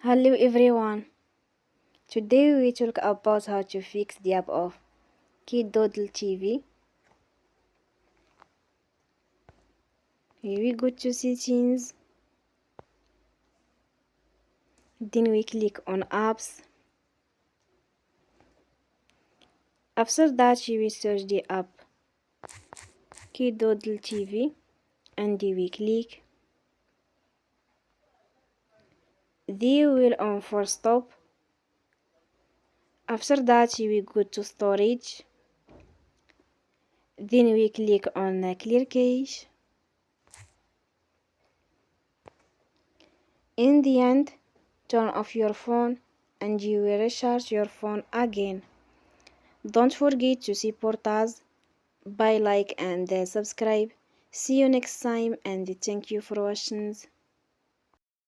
Hello everyone. Today we talk about how to fix the app of KidooDleTv. Here we go to settings. Then we click on apps. After that we will search the app KidooDleTv and we click. Then we will on Forcestop. After that we go to storage. Then we click on clear cache. In the end, turn off your phone and you will recharge your phone again. Don't forget to support us by like and subscribe. See you next time and thank you for watching.